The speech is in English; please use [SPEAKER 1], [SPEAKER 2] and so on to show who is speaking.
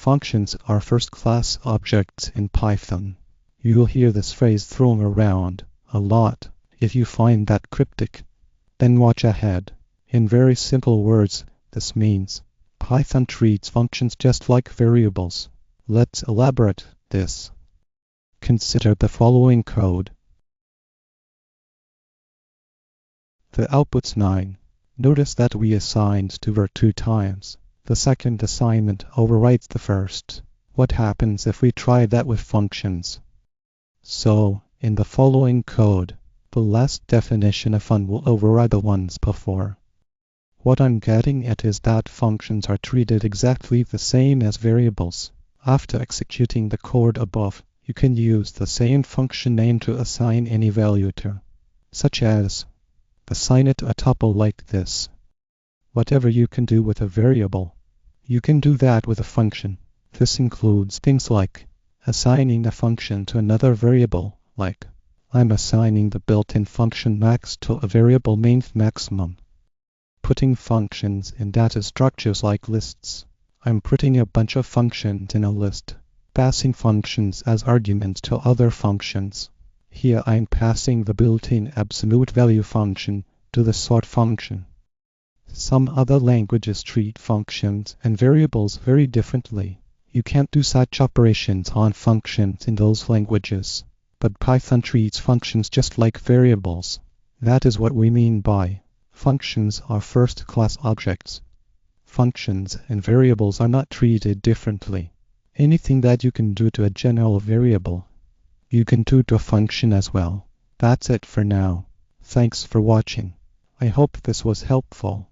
[SPEAKER 1] Functions are first-class objects in Python. You'll hear this phrase thrown around a lot. If you find that cryptic, then watch ahead. In very simple words, this means Python treats functions just like variables. Let's elaborate this. Consider the following code. The output's 9. Notice that we assigned to var 2 times. The second assignment overwrites the first. What happens if we try that with functions? So, in the following code, the last definition of fun will override the ones before. What I'm getting at is that functions are treated exactly the same as variables. After executing the code above, you can use the same function name to assign any value to, such as assign it a tuple like this. Whatever you can do with a variable, you can do that with a function. This includes things like assigning a function to another variable, like I'm assigning the built-in function max to a variable named maximum. Putting functions in data structures like lists. I'm putting a bunch of functions in a list, passing functions as arguments to other functions. Here I'm passing the built-in absolute value function to the sort function. Some other languages treat functions and variables very differently. You can't do such operations on functions in those languages, but Python treats functions just like variables. That is what we mean by functions are first-class objects. Functions and variables are not treated differently. Anything that you can do to a general variable, you can do to a function as well. That's it for now. Thanks for watching. I hope this was helpful.